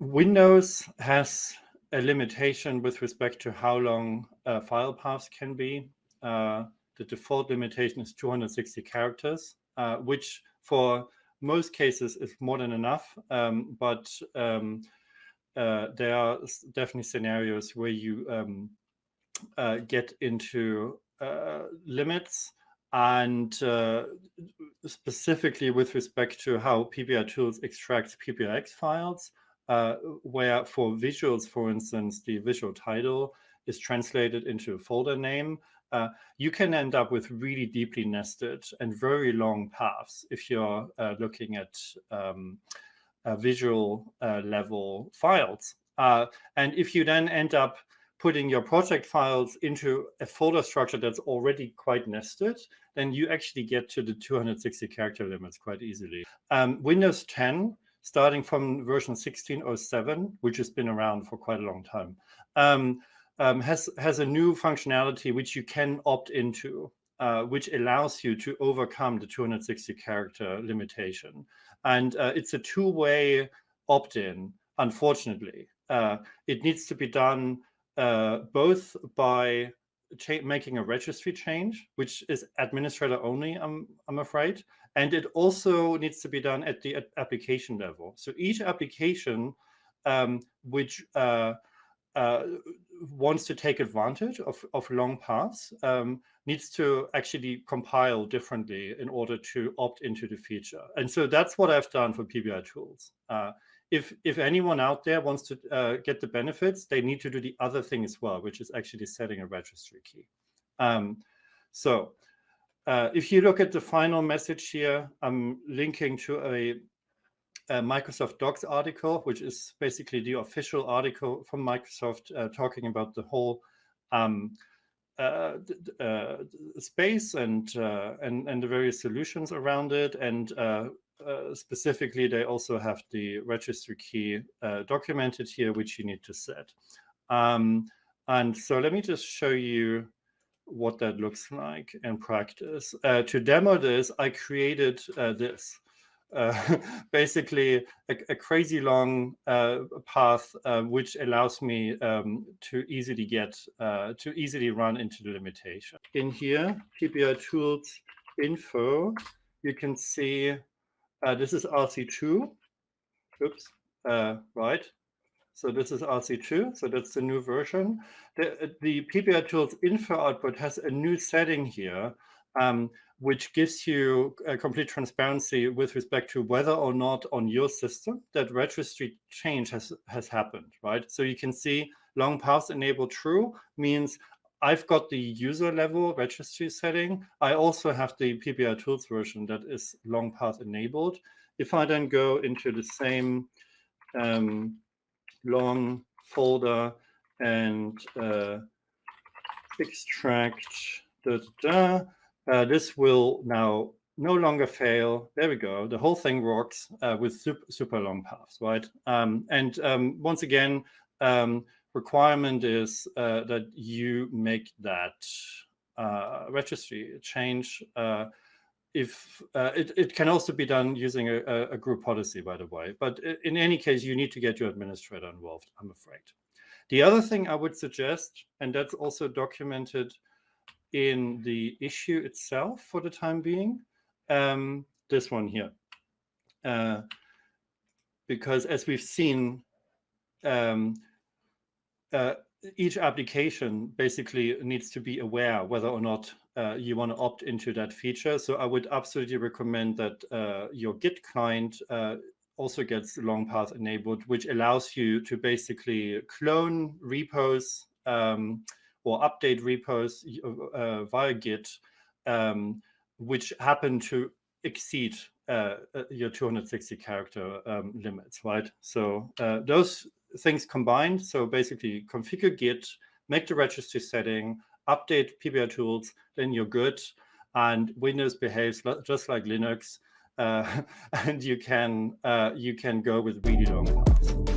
Windows has a limitation with respect to how long file paths can be. The default limitation is 260 characters, which for most cases is more than enough, but there are definitely scenarios where you get into limits, and specifically with respect to how pbi-tools extracts PBIX files, where for visuals, for instance, the visual title is translated into a folder name, you can end up with really deeply nested and very long paths if you're looking at visual level files. And if you then end up putting your project files into a folder structure that's already quite nested, then you actually get to the 260 character limits quite easily. Windows 10, starting from version 16.07, which has been around for quite a long time, has a new functionality which you can opt into, which allows you to overcome the 260 character limitation. And it's a two-way opt-in, unfortunately. It needs to be done both by making a registry change, which is administrator only, I'm afraid, and it also needs to be done at the application level. So each application which wants to take advantage of long paths needs to actually compile differently in order to opt into the feature. And so that's what I've done for pbi-tools. If anyone out there wants to get the benefits, they need to do the other thing as well, which is actually setting a registry key. So if you look at the final message here, I'm linking to a Microsoft Docs article, which is basically the official article from Microsoft talking about the whole space and the various solutions around it. And specifically, they also have the registry key documented here, which you need to set. And so let me just show you what that looks like in practice. To demo this, I created this. Basically a crazy long path which allows me to easily run into the limitation. In here, pbi-tools info, you can see this is RC2. Oops, right. So this is RC2, so that's the new version. The pbi-tools info output has a new setting here, which gives you a complete transparency with respect to whether or not on your system that registry change has happened, right? So you can see long paths enable true means I've got the user level registry setting. I also have the pbi-tools version that is long path enabled. If I then go into the same long folder and extract this will now no longer fail. There we go. The whole thing works with super long paths, right? Once again, requirement is that you make that registry change. If it can also be done using a group policy, by the way. But in any case, you need to get your administrator involved, I'm afraid. The other thing I would suggest, and that's also documented in the issue itself for the time being, this one here. Because as we've seen, each application basically needs to be aware whether or not you want to opt into that feature. So I would absolutely recommend that your Git client also gets long path enabled, which allows you to basically clone repos or update repos via Git, which happen to exceed your 260 character limits, right? So those things combined, so basically configure Git, make the registry setting, update pbi-tools, then you're good. And Windows behaves just like Linux, and you can go with really long paths.